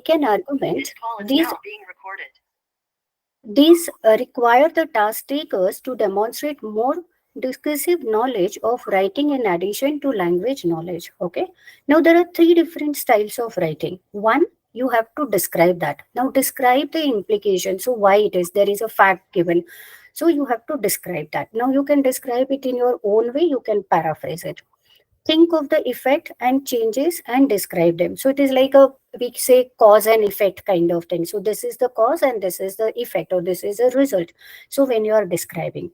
make an argument, these require the task takers to demonstrate more discursive knowledge of writing in addition to language knowledge. Okay. Now there are three different styles of writing. One, you have to describe that. Now describe the implication. So why it is, there is a fact given. So you have to describe that. Now you can describe it in your own way. You can paraphrase it. Think of the effect and changes and describe them. So it is like a, we say, cause and effect kind of thing. So this is the cause and this is the effect, or this is a result. So when you are describing,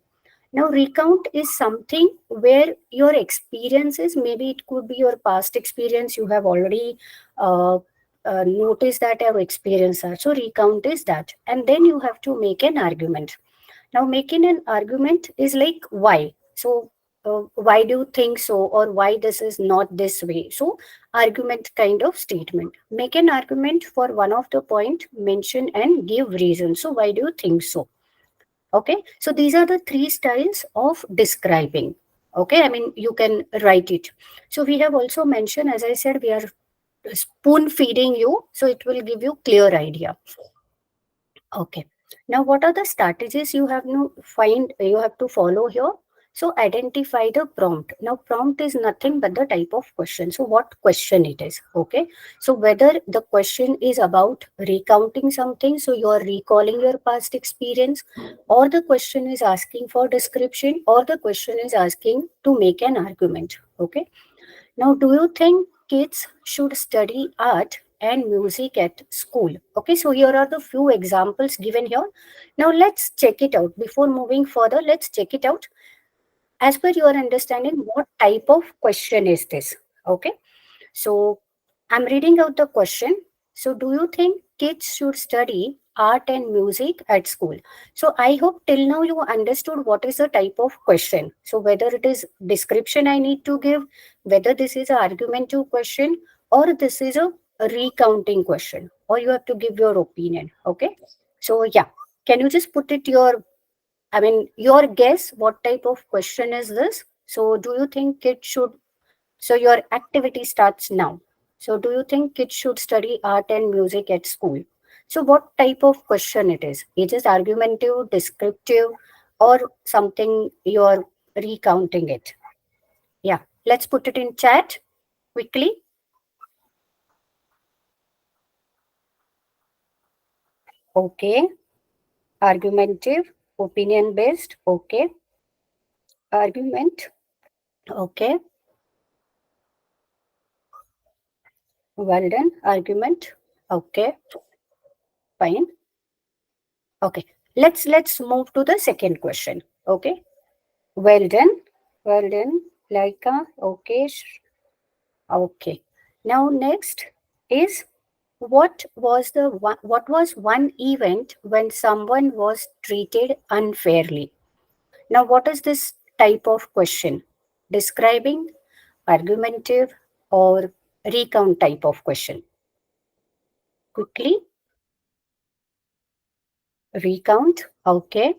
now recount is something where your experiences, maybe it could be your past experience, you have already uh, noticed that your experience are. So recount is that, and then you have to make an argument. Now, making an argument is like why. So, why do you think so, or why this is not this way? So, argument kind of statement. Make an argument for one of the point, mention and give reason. So, why do you think so? Okay. So, these are the three styles of describing. Okay. I mean, you can write it. So, we have also mentioned, as I said, we are spoon feeding you. So, it will give you clear idea. Okay. Now, what are the strategies you have to find, you have to follow here? So, identify the prompt. Now, prompt is nothing but the type of question. So, what question it is? Okay. So, whether the question is about recounting something, so you are recalling your past experience, or the question is asking for description, or the question is asking to make an argument. Okay. Now, do you think kids should study art and music at school? Okay, so here are the few examples given here. Now, let's check it out. Before moving further, let's check it out. As per your understanding, what type of question is this? Okay, so I'm reading out the question. So, do you think kids should study art and music at school? So, I hope till now you understood what is the type of question. So, whether it is description I need to give, whether this is an argumentative question, or this is a recounting question, or you have to give your opinion. Okay. So, yeah, can you just put it your, I mean, your guess what type of question is this? So, do you think kids should, so your activity starts now. So do you think kids should study art and music at school? So what type of question it is? It is argumentative, descriptive, or something you're recounting it? Yeah, let's put it in chat quickly. Okay, argumentative, opinion based. Okay, argument. Okay, well done. Argument. Okay, fine. Okay, let's move to the second question. Okay, well done. Well done. Laika. Okay. Okay. Now next is, what was one event when someone was treated unfairly? Now what is this type of question? Describing, argumentative, or recount type of question? Quickly. Recount. Okay.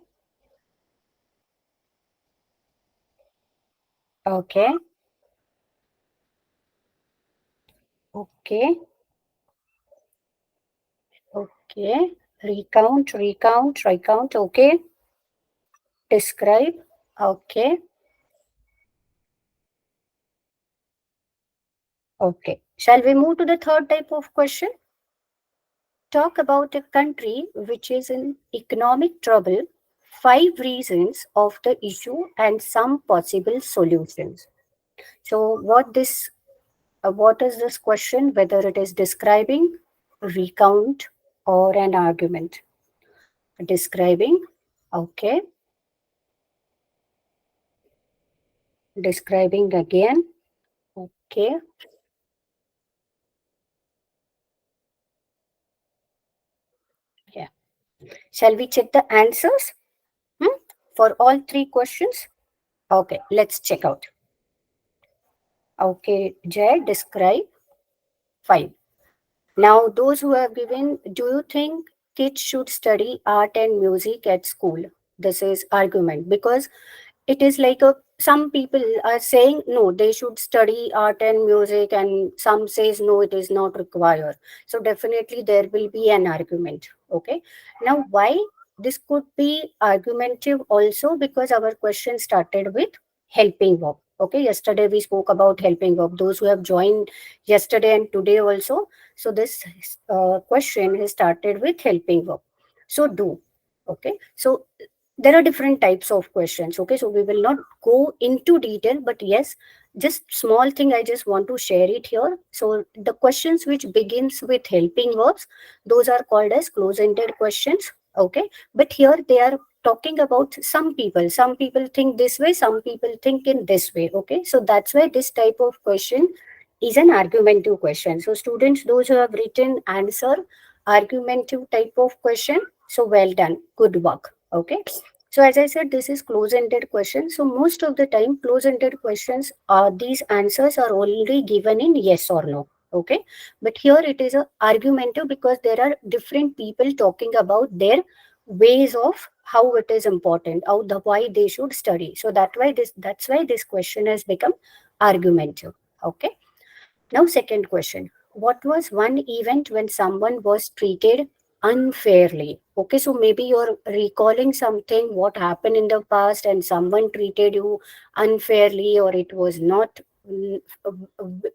Okay. Okay. Okay. Recount. Okay. Describe. Okay. Okay. Shall we move to the third type of question? Talk about a country which is in economic trouble, 5 reasons of the issue and some possible solutions. So what is this question? Whether it is describing, recount, or an argument? Describing. Okay. Describing again. Okay. Yeah. Shall we check the answers? For all 3 questions? Okay, let's check out. Okay, Jay, describe. Fine. Now, those who have given, do you think kids should study art and music at school? This is argument, because it is like a some people are saying no, they should study art and music, and some says no, it is not required. So definitely there will be an argument. Okay, now why this could be argumentative also, because our question started with helping verb. Okay, yesterday we spoke about helping verb, those who have joined yesterday and today also. So this question has started with helping verb. So do. Okay, so there are different types of questions. Okay, so we will not go into detail, but yes, just small thing I just want to share it here. So the questions which begins with helping verbs, those are called as close ended questions. Okay, but here they are talking about some people think this way, some people think in this way. Okay, so that's why this type of question is an argumentative question. So students, those who have written answer argumentative type of question, so well done, good work. Okay, so as I said, this is close-ended question. So most of the time, close-ended questions are, these answers are only given in yes or no. Okay, but here it is a argumentative because there are different people talking about their ways of how it is important, how the why they should study. So that's why this question has become argumentative. Okay. Now, second question. What was one event when someone was treated unfairly? Okay, so maybe you're recalling something, what happened in the past, and someone treated you unfairly, or it was not, mm,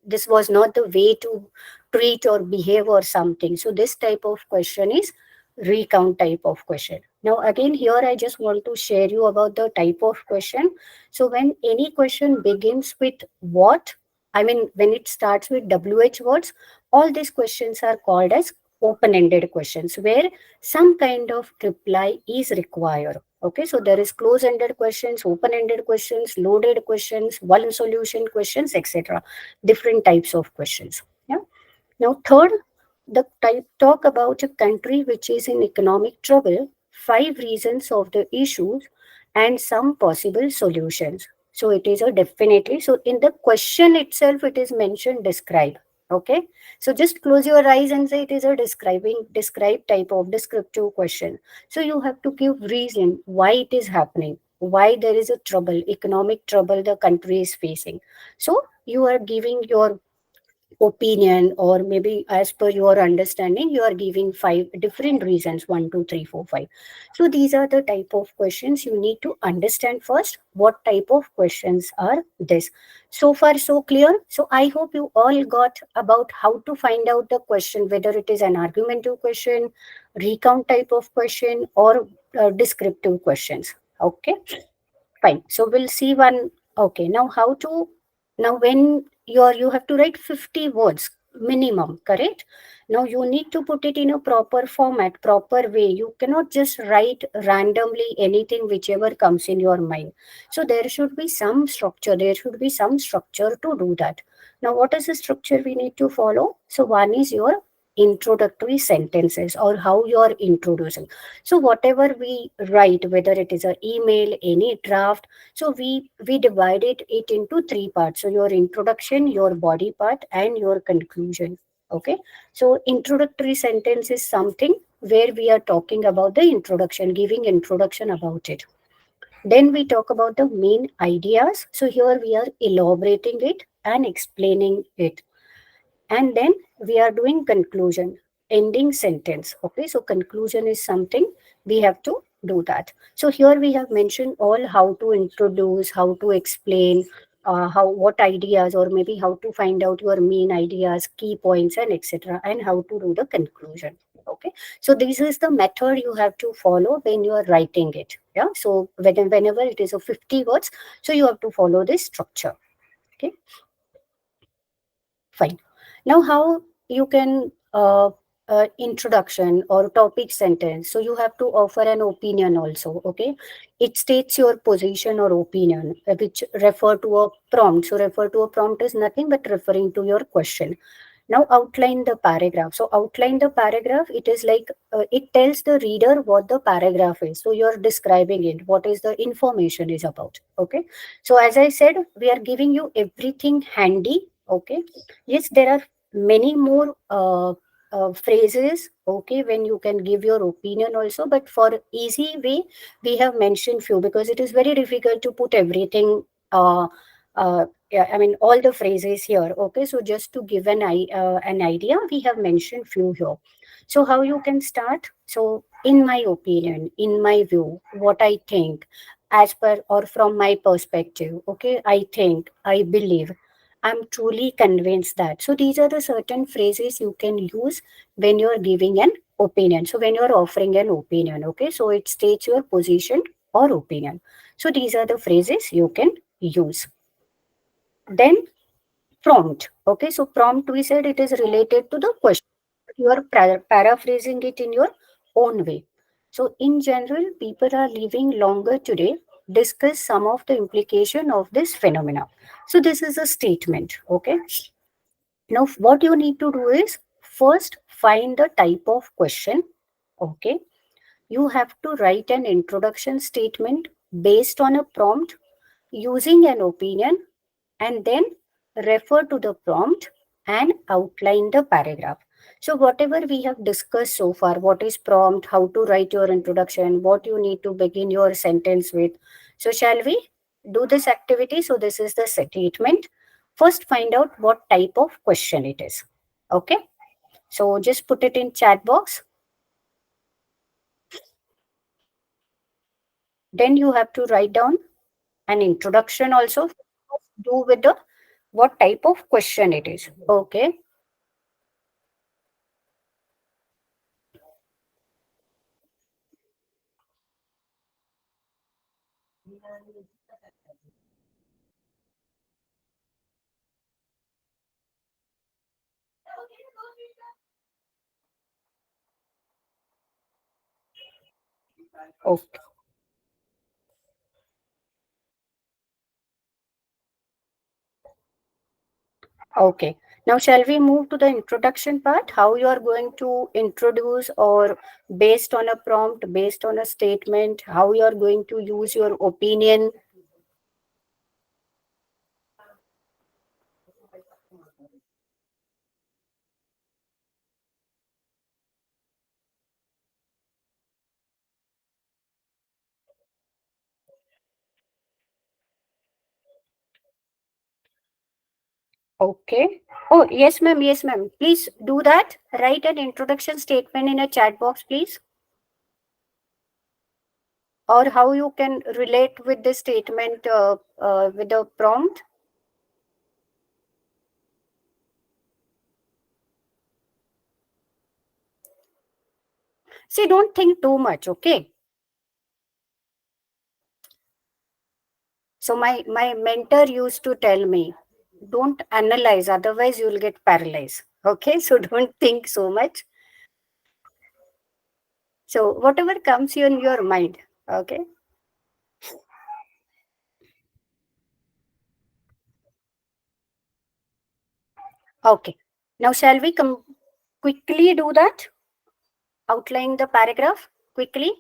this was not the way to treat or behave or something. So, this type of question is recount type of question. Now, again, here I just want to share you about the type of question. So, when any question begins with what, I mean, when it starts with WH words, all these questions are called as open ended questions where some kind of reply is required. Okay, so there is close ended questions, open ended questions, loaded questions, one solution questions, etc. Different types of questions. Yeah. Now, third, the type talk about a country which is in economic trouble, five reasons of the issues, and some possible solutions. So it is a definitely. So in the question itself, it is mentioned describe. Okay. So just close your eyes and say it is a describe type of descriptive question. So you have to give reason why it is happening, why there is a trouble, economic trouble the country is facing. So you are giving your opinion, or maybe as per your understanding you are giving five different reasons, 1 2 3 4 5. So these are the type of questions you need to understand first, what type of questions are this. So far so clear. So I hope you all got about how to find out the question, whether it is an argumentative question, recount type of question, or descriptive questions. Okay, fine. So we'll see one. Okay, now how to, now when you have to write 50 words minimum, correct? Now you need to put it in a proper format, proper way. You cannot just write randomly anything whichever comes in your mind. So there should be some structure. There should be some structure to do that. Now what is the structure we need to follow? So one is your introductory sentences, or how you are introducing. So whatever we write, whether it is an email, any draft, so we divided it into three parts. So your introduction, your body part, and your conclusion. Okay, so introductory sentence is something where we are talking about the introduction, giving introduction about it. Then we talk about the main ideas. So here we are elaborating it and explaining it. And then we are doing conclusion, ending sentence. Okay, so conclusion is something we have to do that. So here we have mentioned all how to introduce, how to explain, how what ideas, or maybe how to find out your main ideas, key points, and etc., and how to do the conclusion. Okay, so this is the method you have to follow when you are writing it. Yeah, so whenever it is a 50 words, so you have to follow this structure. Okay, fine. Now, how you can introduction or topic sentence. So you have to offer an opinion also. Okay, it states your position or opinion, which refer to a prompt. So refer to a prompt is nothing but referring to your question. Now outline the paragraph. So outline the paragraph. It is like it tells the reader what the paragraph is. So you're describing it. What is the information is about. Okay. So as I said, we are giving you everything handy. Okay. Yes, there are many more phrases. Okay, when you can give your opinion also. But for easy way, we have mentioned few because it is very difficult to put everything uh, yeah, I mean all the phrases here. Okay, so just to give an idea, we have mentioned few here. So how you can start? So in my opinion, in my view, what I think, as per or from my perspective. Okay, I think, I believe, I'm truly convinced that. So these are the certain phrases you can use when you're giving an opinion. So when you're offering an opinion, okay, so it states your position or opinion. So these are the phrases you can use. Then prompt. Okay, so prompt, we said it is related to the question. You are paraphrasing it in your own way. So in general, people are living longer today. Discuss some of the implication of this phenomena. So this is a statement. Okay. Now what you need to do is first find the type of question. Okay. You have to write an introduction statement based on a prompt using an opinion, and then refer to the prompt and outline the paragraph. So, whatever we have discussed so far, what is prompt, how to write your introduction, what you need to begin your sentence with. So, shall we do this activity? So, this is the statement. First, find out what type of question it is. Okay. So, just put it in chat box. Then you have to write down an introduction also. Do with the what type of question it is. Okay. Okay. Okay. Now, shall we move to the introduction part? How you are going to introduce, or based on a prompt, based on a statement, how you are going to use your opinion. Okay. Oh, yes, ma'am. Yes, ma'am. Please do that. Write an introduction statement in a chat box, please. Or how you can relate with this statement with the prompt. See, don't think too much, okay? So my mentor used to tell me, don't analyze, otherwise you'll get paralyzed. Okay, so don't think so much. So whatever comes in your mind. Okay. Okay. Now shall we quickly do that? Outline the paragraph quickly.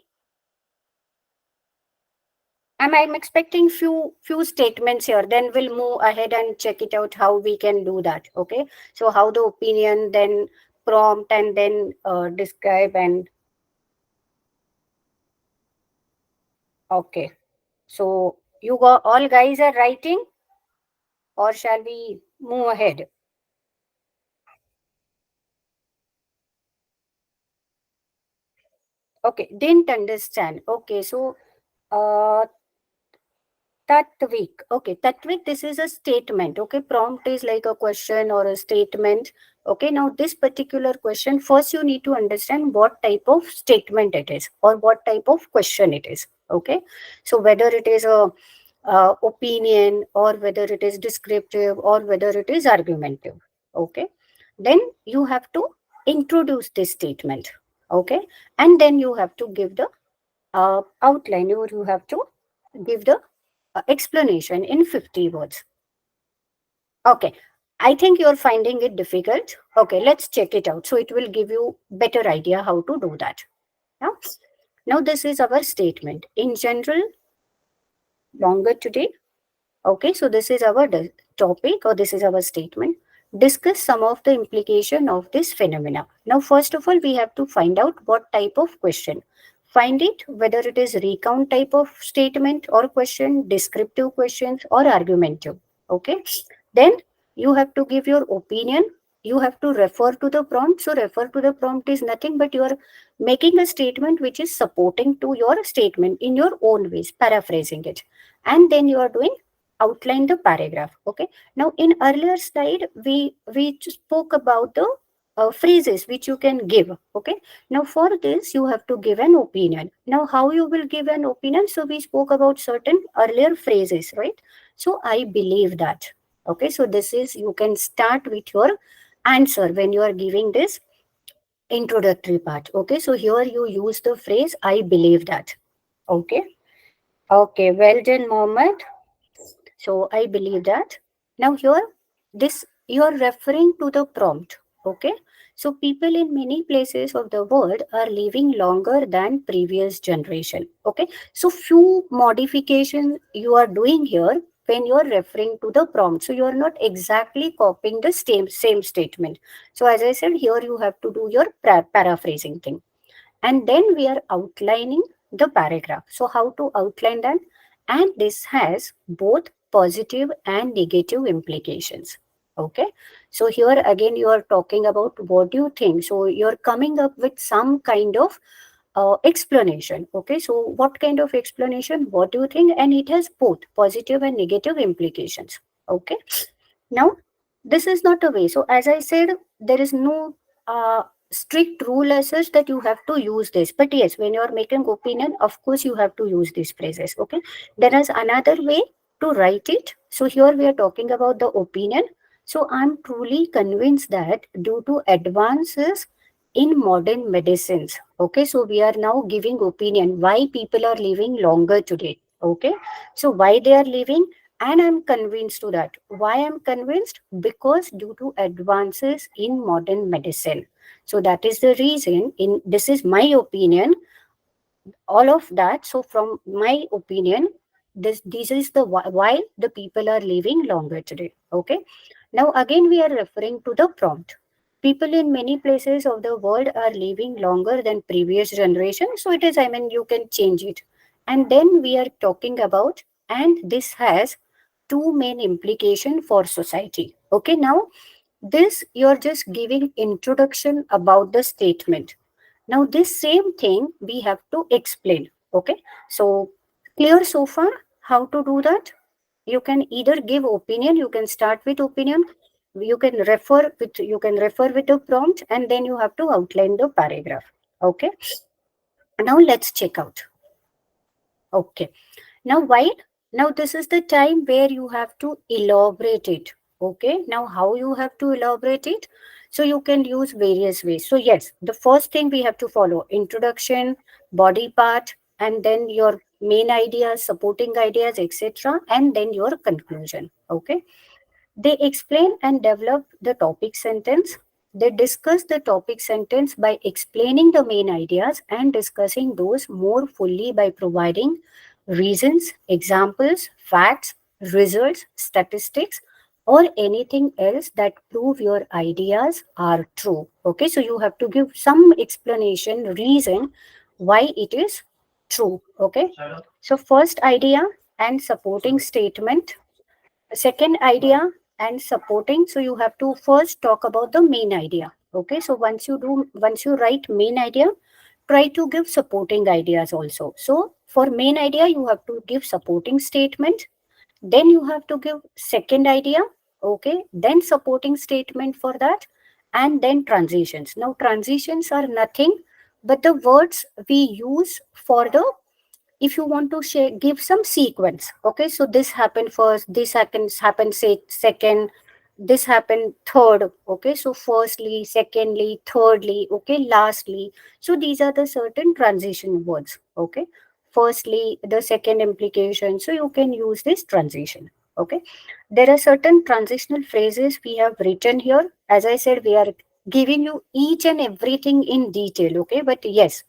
I'm expecting few statements here. Then we'll move ahead and check it out how we can do that. Okay. So how the opinion, then prompt, and then describe and okay. So you got all guys are writing, or shall we move ahead? Okay, didn't understand. Okay, so uh Tatvik. Okay, Tatvik, this is a statement. Okay, prompt is like a question or a statement. Okay, now this particular question, first you need to understand what type of statement it is or what type of question it is. Okay, so whether it is a opinion, or whether it is descriptive, or whether it is argumentative. Okay, then you have to introduce this statement. Okay, and then you have to give the outline, or you have to give the explanation in 50 words. Okay, I think you're finding it difficult. Okay, let's check it out. So it will give you better idea how to do that. Yeah? Now this is our statement. In general, longer today. Okay, so this is our topic, or this is our statement. Discuss some of the implication of this phenomena. Now, first of all, we have to find out what type of question. Find it whether it is recount type of statement or question, descriptive questions or argumentative. Okay. Then you have to give your opinion. You have to refer to the prompt. So refer to the prompt is nothing but you are making a statement which is supporting to your statement in your own ways, paraphrasing it. And then you are doing outline the paragraph. Okay. Now in earlier slide, we spoke about the phrases which you can give. Okay. Now for this, you have to give an opinion. Now how you will give an opinion? So we spoke about certain earlier phrases, right? So I believe that. Okay, so this is, you can start with your answer when you are giving this introductory part. Okay, so here you use the phrase I believe that. Okay, okay, well done, Mohammed. So I believe that. Now here, this you are referring to the prompt. Okay. So people in many places of the world are living longer than previous generation. Okay. So few modifications you are doing here when you are referring to the prompt. So you are not exactly copying the same statement. So as I said, here you have to do your paraphrasing thing, and then we are outlining the paragraph. So how to outline that? And this has both positive and negative implications. Okay, so here again you are talking about what do you think, so you're coming up with some kind of explanation. Okay, so what kind of explanation, what do you think, and it has both positive and negative implications. Okay, now, this is not a way. So, as I said, there is no strict rule as such that you have to use this. But yes, when you are making opinion, of course, you have to use these phrases. Okay. There is another way to write it. So, here we are talking about the opinion. So, I'm truly convinced that due to advances in modern medicines, okay, so we are now giving opinion why people are living longer today. Okay. So, why they are living, and I'm convinced to that. Why I'm convinced? Because due to advances in modern medicine. So that is the reason, in this is my opinion, all of that. So from my opinion, this is the why the people are living longer today. Okay. Now again we are referring to the prompt. People in many places of the world are living longer than previous generation. So it is, I mean, you can change it. And then we are talking about, and this has two main implication for society. Okay, now this you're just giving introduction about the statement. Now this same thing we have to explain. Okay, so clear so far how to do that? You can either give opinion, you can start with opinion, you can refer with the prompt, and then you have to outline the paragraph. Okay, now let's check out. Okay, now why? Now this is the time where you have to elaborate it. Okay. Now how you have to elaborate it? So you can use various ways. So yes, the first thing we have to follow introduction, body part, and then your main ideas, supporting ideas, etc. And then your conclusion. Okay. They explain and develop the topic sentence. They discuss the topic sentence by explaining the main ideas and discussing those more fully by providing reasons, examples, facts, results, statistics, or anything else that prove your ideas are true. Okay, so you have to give some explanation, reason why it is true. Okay, so first idea and supporting statement. Second idea and supporting, so you have to first talk about the main idea. Okay, so once you write main idea, try to give supporting ideas also. So for main idea you have to give supporting statement, then you have to give second idea. Okay, then supporting statement for that, and then transitions. Now transitions are nothing but the words we use for the, if you want to share, give some sequence. Okay, so this happened first, this happened say second, this happened third. Okay, so firstly, secondly, thirdly, okay, lastly. So these are the certain transition words. Okay, firstly, the second implication, so you can use this transition. Okay, there are certain transitional phrases we have written here. As I said, we are giving you each and everything in detail. Okay, but yes,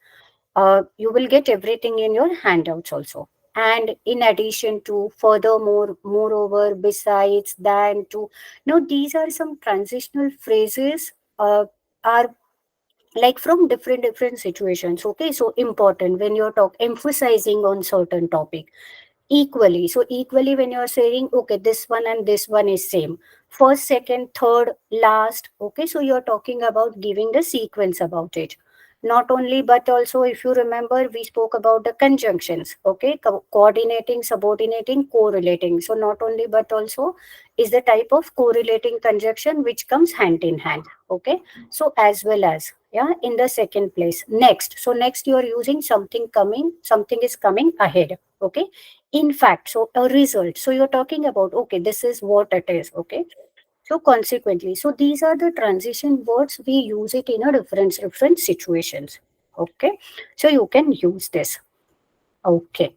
you will get everything in your handouts also. And in addition to, furthermore, moreover, besides, than, to. Now, these are some transitional phrases. Are like from different situations. Okay, so important when you're emphasizing on certain topic equally. So equally when you're saying, okay, this one and this one is same, first, second, third, last. Okay, so you're talking about giving the sequence about it. Not only but also, if you remember, we spoke about the conjunctions. Okay, coordinating, subordinating, correlating. So not only but also is the type of correlating conjunction which comes hand in hand. Okay, so as well as, yeah, in the second place, next. So next you are using something coming, something is coming ahead. Okay, in fact, so a result, so you're talking about, okay, this is what it is. Okay, so consequently, so these are the transition words, we use it in a different situations. Okay, so you can use this. Okay,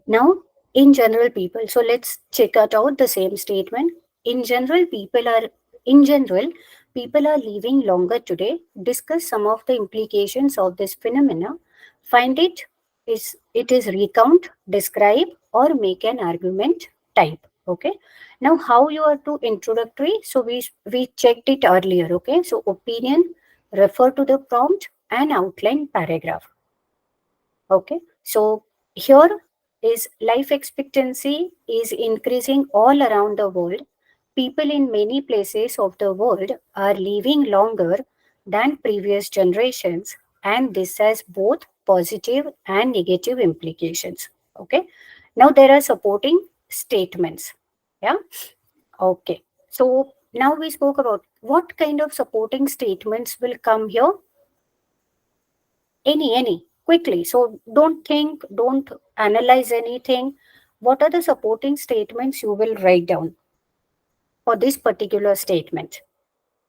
now in general people, so let's check it out the same statement. in general people are in general people are living longer today. Discuss some of the implications of this phenomena. Find it is recount, describe, or make an argument type. Okay, now how you are to introductory, so we checked it earlier. Okay, so opinion, refer to the prompt, and outline paragraph. Okay, so here is life expectancy is increasing all around the world. People in many places of the world are living longer than previous generations, and this has both positive and negative implications. Okay, now there are supporting statements. Yeah, okay. So now we spoke about what kind of supporting statements will come here. Any, quickly. So don't think, don't analyze anything. What are the supporting statements you will write down for this particular statement?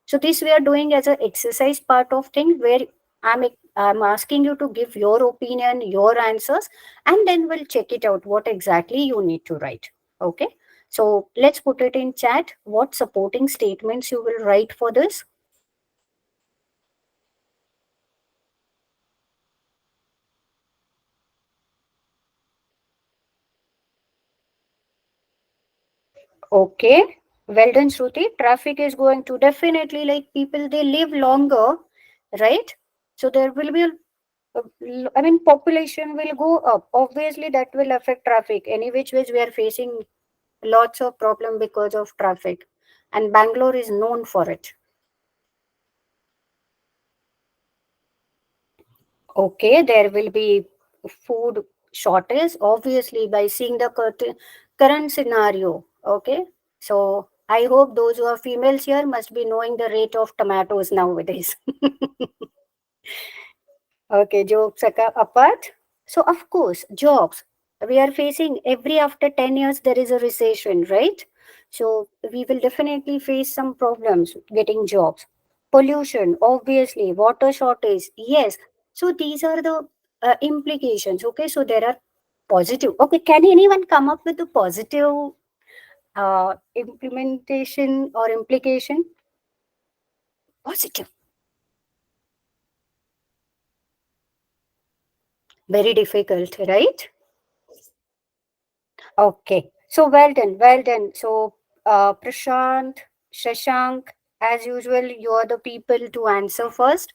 So this we are doing as an exercise part of thing where I'm I'm asking you to give your opinion, your answers, and then we'll check it out what exactly you need to write. Okay. So let's put it in chat. What supporting statements you will write for this? Okay, well done, Shruti. Traffic is going to definitely, like, people, they live longer, right? So there will be, I mean, population will go up. Obviously, that will affect traffic. Any which ways, we are facing lots of problem because of traffic, and Bangalore is known for it. Okay, there will be food shortage, obviously, by seeing the current scenario. Okay, so I hope those who are females here must be knowing the rate of tomatoes nowadays. Okay, jokes apart. So, of course, jobs. We are facing every after 10 years, there is a recession, right? So, we will definitely face some problems getting jobs. Pollution, obviously, water shortage, yes. So, these are the implications. Okay, so there are positive. Okay, can anyone come up with a positive implementation or implication? Positive. Very difficult, right? Okay. So well done, well done. So Prashant, Shashank, as usual, you are the people to answer first.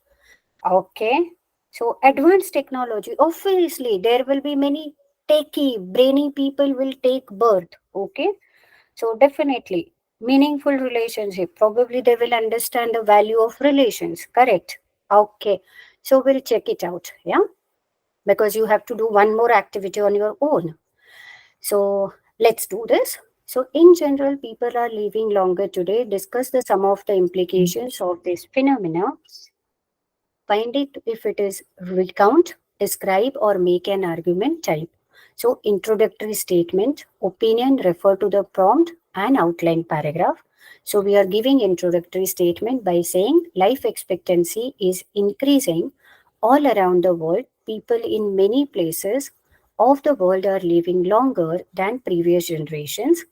Okay. So advanced technology. Obviously, there will be many techie, brainy people will take birth. Okay. So definitely meaningful relationship. Probably they will understand the value of relations. Correct. Okay. So we'll check it out. Yeah. Because you have to do one more activity on your own. So let's do this. So in general, people are living longer today. Discuss the some of the implications of this phenomena. Find it if it is recount, describe, or make an argument type. So introductory statement, opinion, refer to the prompt, and outline paragraph. So we are giving introductory statement by saying life expectancy is increasing all around the world. People in many places of the world are living longer than previous generations,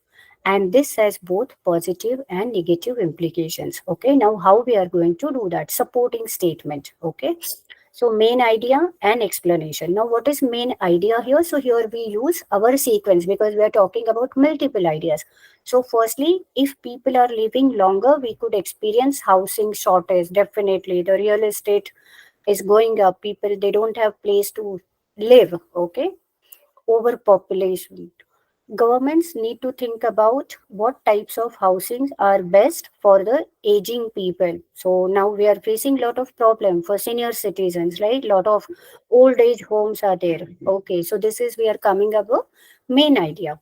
and this has both positive and negative implications. Okay, now how we are going to do that? Supporting statement. Okay, So main idea and explanation. Now what is main idea here? So here we use our sequence because we are talking about multiple ideas. So firstly, if people are living longer, we could experience housing shortage. Definitely the real estate is going up. People, they don't have place to live. Okay. Overpopulation. Governments need to think about what types of housings are best for the aging people. So now we are facing a lot of problem for senior citizens, right? Lot of old age homes are there. Okay, so this is we are coming up with main idea.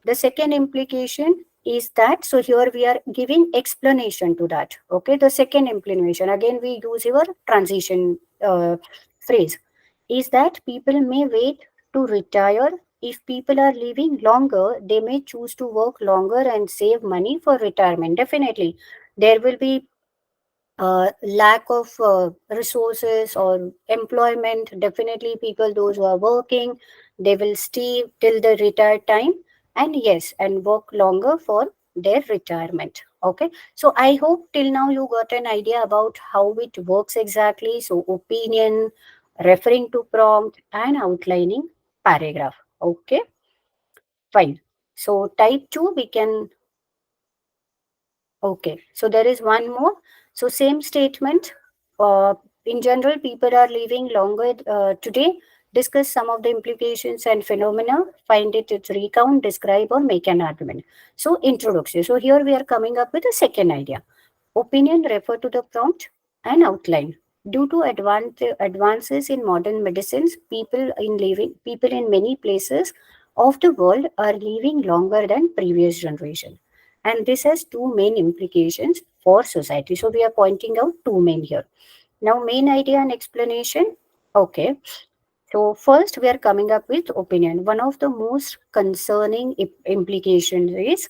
The second implication is that, so here we are giving explanation to that. Okay, the second implementation, again we use your transition phrase, is that people may wait to retire. If people are living longer, they may choose to work longer and save money for retirement. Definitely, there will be lack of resources or employment. Definitely people those who are working, they will stay till the retired time, and yes, and work longer for their retirement. Okay, so I hope till now you got an idea about how it works exactly. So opinion, referring to prompt, and outlining paragraph. Okay, fine. So type 2 we can. Okay, so there is one more. So same statement. Uh, in general, people are living longer today. Discuss some of the implications and phenomena. Find it, its recount, describe, or make an argument. So introduction. So here we are coming up with a second idea. Opinion, refer to the prompt and outline. Due to advances in modern medicines, people in many places of the world are living longer than previous generation, and this has two main implications for society. So we are pointing out two main here. Now, main idea and explanation. Okay, so first, we are coming up with opinion. One of the most concerning implications is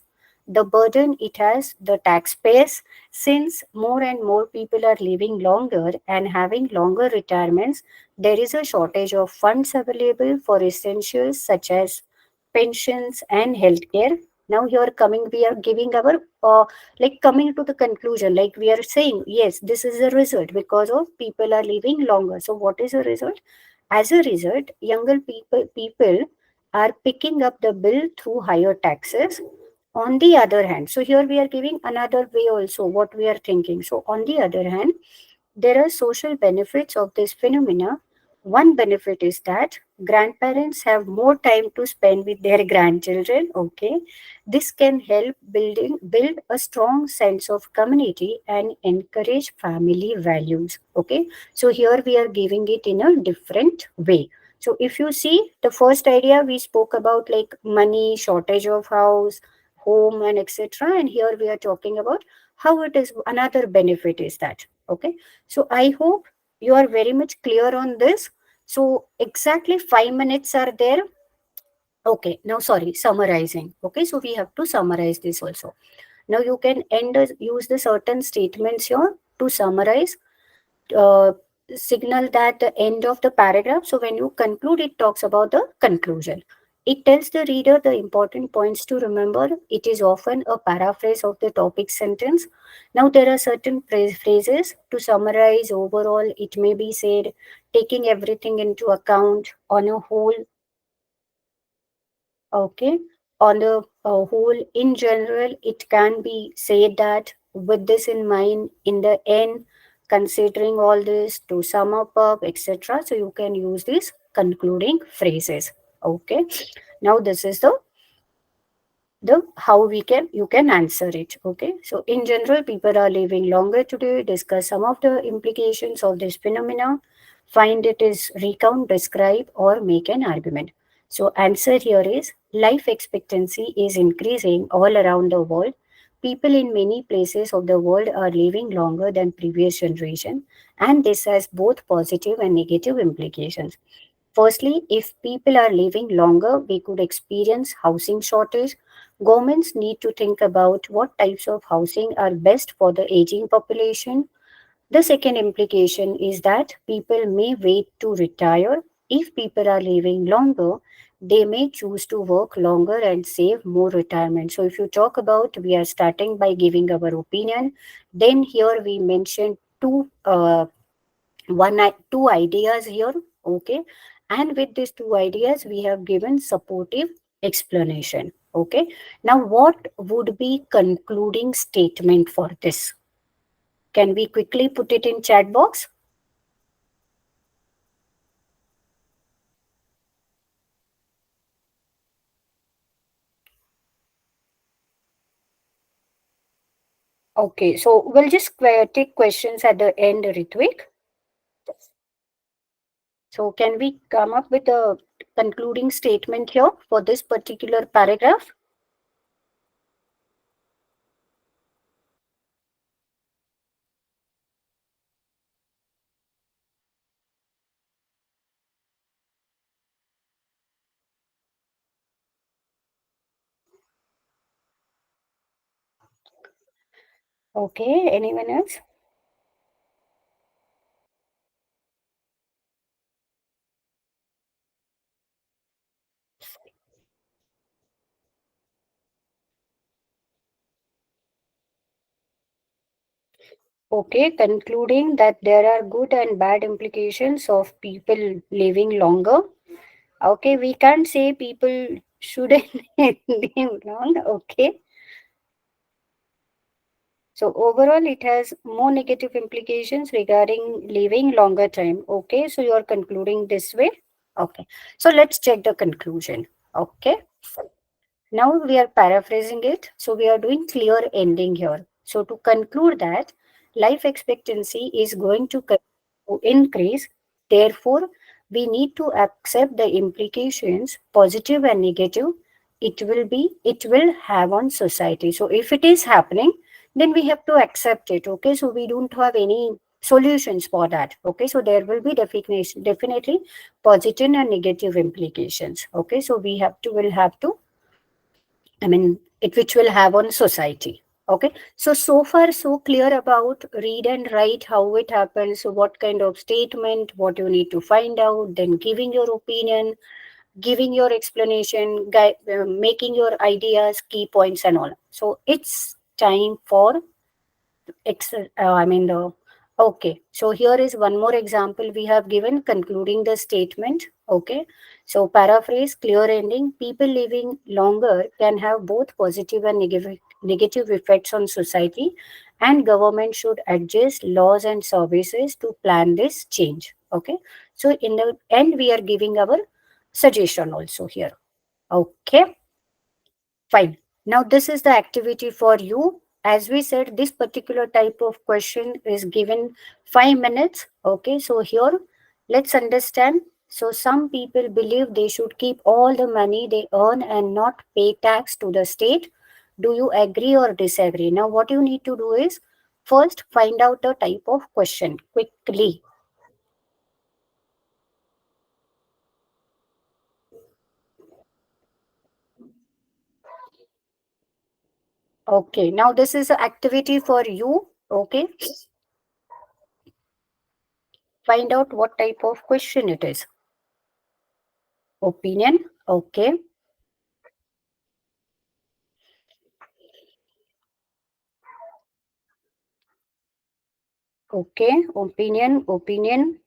the burden it has the taxpayers, since more and more people are living longer and having longer retirements. There is a shortage of funds available for essentials such as pensions and healthcare. Now here coming, we are giving our like coming to the conclusion, like we are saying yes, this is a result because of people are living longer. So what is the result? As a result, younger people are picking up the bill through higher taxes. On the other hand, so here we are giving another way also what we are thinking. So on the other hand, there are social benefits of this phenomena. One benefit is that grandparents have more time to spend with their grandchildren. Okay, this can help build a strong sense of community and encourage family values. Okay, so here we are giving it in a different way. So if you see the first idea we spoke about like money, shortage of house, home, and etc. And here we are talking about how it is another benefit is that. Okay, so I hope you are very much clear on this. So exactly 5 minutes are there. Okay, now sorry, summarizing. Okay, so we have to summarize this also. Now you can use the certain statements here to summarize, uh, signal that the end of the paragraph. So when you conclude, it talks about the conclusion. It tells the reader the important points to remember. It is often a paraphrase of the topic sentence. Now there are certain phrases to summarize overall. It may be said, taking everything into account, on a whole. Okay. On the whole, in general, it can be said that with this in mind, in the end, considering all this to sum up, etc. So you can use these concluding phrases. Okay. Now this is the how we can you can answer it. Okay, so in general, people are living longer today. Discuss some of the implications of this phenomena. Find it is recount, describe, or make an argument. So answer here is life expectancy is increasing all around the world. People in many places of the world are living longer than previous generation, and this has both positive and negative implications. Firstly, if people are living longer, we could experience housing shortage. Governments need to think about what types of housing are best for the aging population. The second implication is that people may wait to retire. If people are living longer, they may choose to work longer and save more retirement. So, if you talk about, we are starting by giving our opinion. Then here we mentioned two two ideas here, okay, and with these two ideas we have given supportive explanation, okay. Now what would be concluding statement for this? Can we quickly put it in chat box? Okay, so we'll just take questions at the end, Ritwik. So can we come up with a concluding statement here for this particular paragraph? Okay, anyone else? Okay, concluding that there are good and bad implications of people living longer. Okay, we can't say people shouldn't live long. Okay, so overall, it has more negative implications regarding living longer time. Okay, so you are concluding this way. Okay, so let's check the conclusion. Okay, now we are paraphrasing it. So we are doing clear ending here. So to conclude that life expectancy is going to increase. Therefore, we need to accept the implications, positive and negative, it will have on society. So if it is happening, then we have to accept it. Okay. So we don't have any solutions for that. Okay. So there will be definition definitely positive and negative implications. Okay. So will have to, I mean, it which will have on society. Okay. So far, so clear about read and write, how it happens, so what kind of statement, what you need to find out, then giving your opinion, giving your explanation, making your ideas, key points, and all. So it's time for I mean the okay. So here is one more example we have given concluding the statement. Okay. So paraphrase, clear ending. People living longer can have both positive and negative effects on society, and government should adjust laws and services to plan this change. Okay. So in the end, we are giving our suggestion also here. Okay. Fine. Now, this is the activity for you. As we said, this particular type of question is given 5 minutes. Okay, so here, let's understand. So, some people believe they should keep all the money they earn and not pay tax to the state. Do you agree or disagree? Now, what you need to do is first find out the type of question quickly. Okay, now this is an activity for you. Okay, find out what type of question it is. Opinion. Okay. Okay. Opinion. Opinion.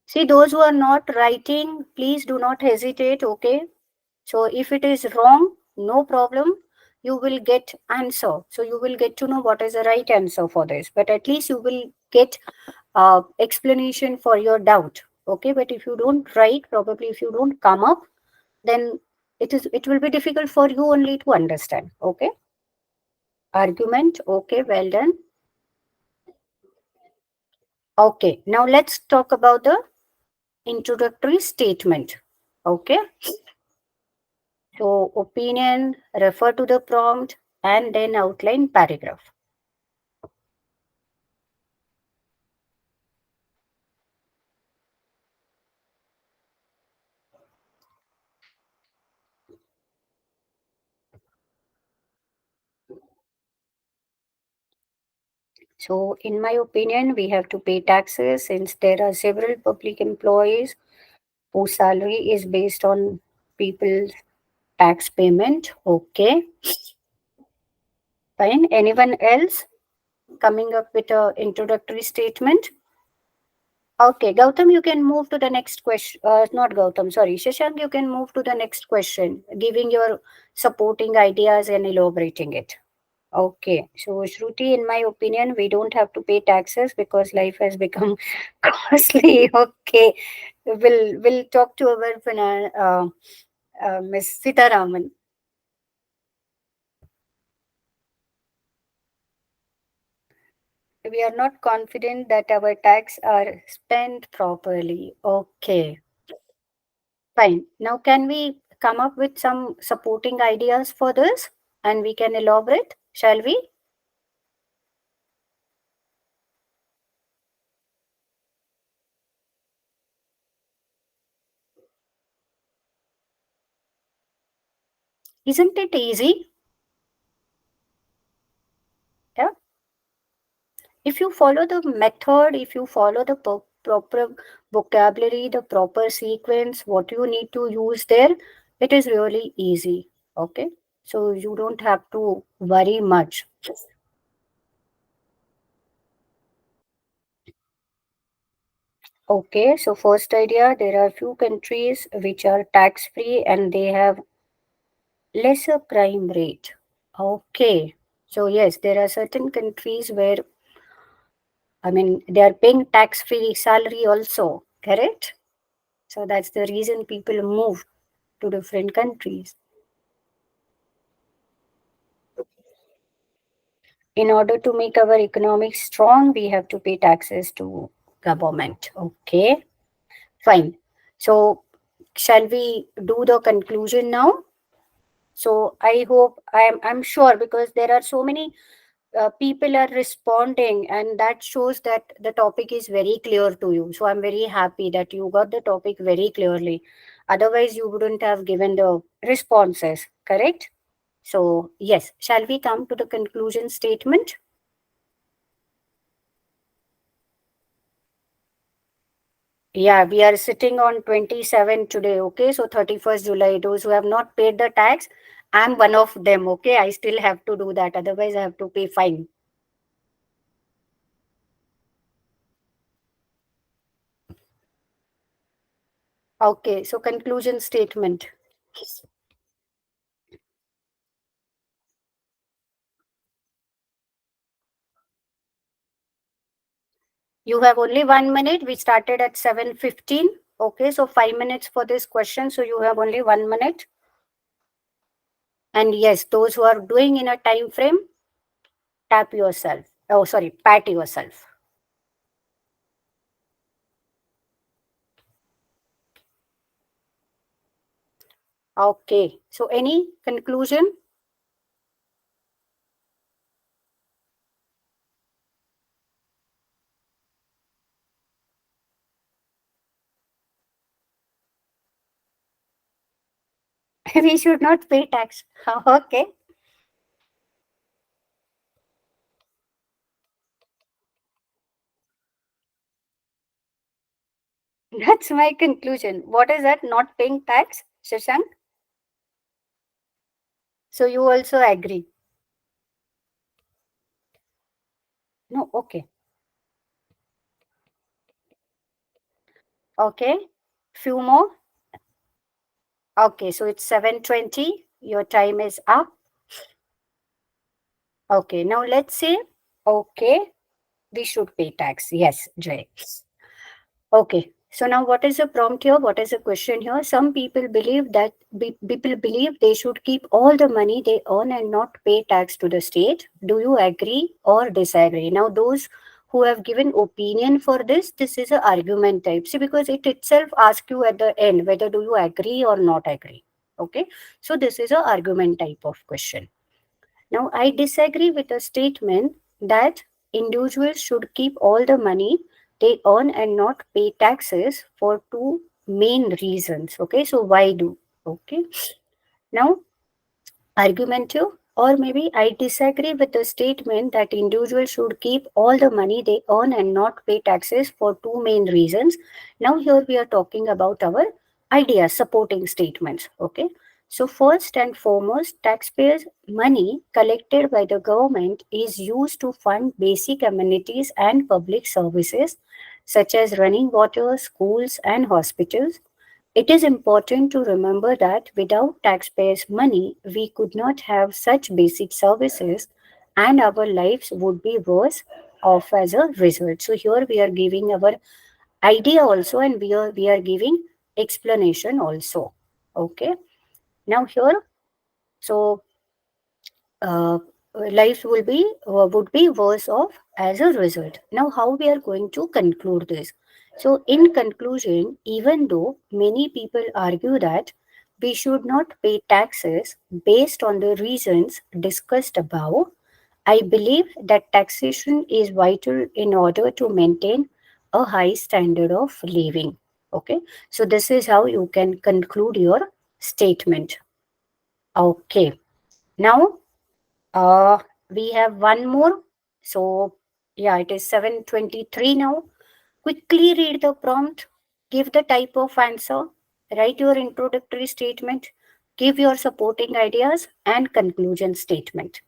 See, those who are not writing, please do not hesitate. Okay. So if it is wrong, no problem. You will get answer. So you will get to know what is the right answer for this. But at least you will get explanation for your doubt. Okay. But if you don't write, probably if you don't come up, then it will be difficult for you only to understand. Okay. Argument. Okay. Well done. Okay. Now let's talk about the introductory statement. Okay. So opinion, refer to the prompt, and then outline paragraph. So in my opinion, we have to pay taxes since there are several public employees whose salary is based on people's tax payment. Okay. Fine. Anyone else? coming up with a introductory statement. Okay, Gautam, you can move to the next question. Not Gautam, sorry. Shashank, you can move to the next question, giving your supporting ideas and elaborating it. Okay, so Shruti, in my opinion, we don't have to pay taxes because life has become costly. Okay, we'll talk to our Miss Sitaraman. We are not confident that our tax are spent properly. Okay, fine. Now, can we come up with some supporting ideas for this, and we can elaborate? Shall we? Isn't it easy? Yeah. If you follow the method, if you follow the proper vocabulary, the proper sequence, what you need to use there, it is really easy. Okay, so you don't have to worry much. Okay, so first idea, there are few countries which are tax free and they have lesser crime rate. Okay, so yes, there are certain countries where, I mean, they are paying tax free salary also, correct? So that's the reason people move to different countries. In order to make our economic strong, we have to pay taxes to government. Okay, fine. So shall we do the conclusion now? So I hope I'm sure because there are so many people are responding and that shows that the topic is very clear to you. So I'm very happy that you got the topic very clearly. Otherwise, you wouldn't have given the responses, correct? So, yes, shall we come to the conclusion statement? Yeah, we are sitting on 27 today, okay? So 31st July, those who have not paid the tax, I'm one of them, okay? I still have to do that, otherwise I have to pay fine. Okay, so conclusion statement. You have only 1 minute. We started at 7:15. Okay, so 5 minutes for this question. So you have only 1 minute. And yes, those who are doing in a time frame, tap yourself. Oh, sorry, pat yourself. Okay. So any conclusion? We should not pay tax. Okay. That's my conclusion. What is that? Not paying tax, Shashank? So you also agree? No. Okay. Okay. Few more. Okay. So it's 7:20. Your time is up. Okay. Now let's say, okay, we should pay tax. Yes, Jay. Okay. So now what is the prompt here? What is the question here? Some people believe that people believe they should keep all the money they earn and not pay tax to the state. Do you agree or disagree? Now those who have given opinion for this is a argument type. See, because it itself asks you at the end whether do you agree or not agree. Okay. So this is a argument type of question. Now, I disagree with the statement that individuals should keep all the money they earn and not pay taxes for two main reasons. Okay, so why do? Okay, now argumentative, or maybe I disagree with the statement that individuals should keep all the money they earn and not pay taxes for two main reasons. Now, here we are talking about our ideas, supporting statements. Okay, So, first and foremost, taxpayers' money collected by the government is used to fund basic amenities and public services such as running water, schools, and hospitals. It is important to remember that without taxpayers' money, we could not have such basic services and our lives would be worse off as a result. So, here we are giving our idea also and we are giving explanation also. Okay. Now, here, so uh, lives will be would be worse off as a result. Now, how we are going to conclude this? So, in conclusion, even though many people argue that we should not pay taxes based on the reasons discussed above, I believe that taxation is vital in order to maintain a high standard of living. Okay, so this is how you can conclude your statement. Okay, now uh, we have one more. So, yeah, it is 7:23 now. Quickly read the prompt, give the type of answer, write your introductory statement, give your supporting ideas, and conclusion statement.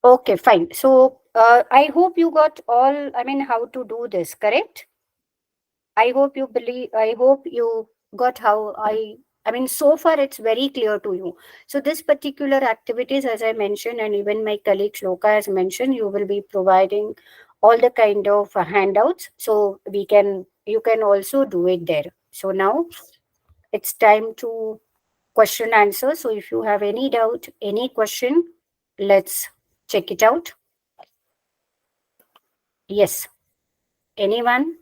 Okay, fine. So, I hope you got all, I mean, how to do this, correct? I hope you got how I mean, so far it's very clear to you. So this particular activities, as I mentioned, and even my colleague Shloka has mentioned, you will be providing all the kind of handouts. So you can also do it there. So now it's time to question answer. So if you have any doubt, any question, let's check it out. Yes. Anyone?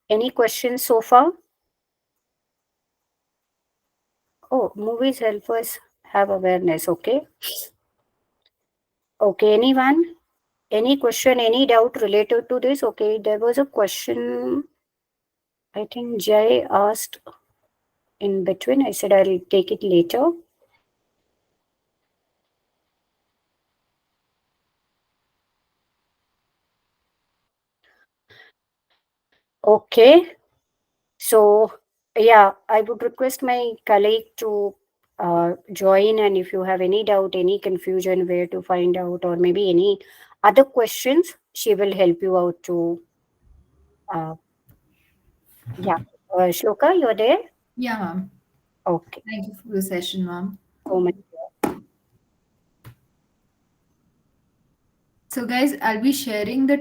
Any questions so far? Oh, movies help us have awareness. Okay. Okay. Anyone? Any question, any doubt related to this? Okay. There was a question, I think Jay asked in between. I said I'll take it later. Okay. So, yeah, I would request my colleague to join. And if you have any doubt, any confusion, where to find out, or maybe any other questions, she will help you out to, uh, yeah. Shloka, you're there? Yeah, ma'am. Okay. Thank you for the session, ma'am. So much. So, guys, I'll be sharing the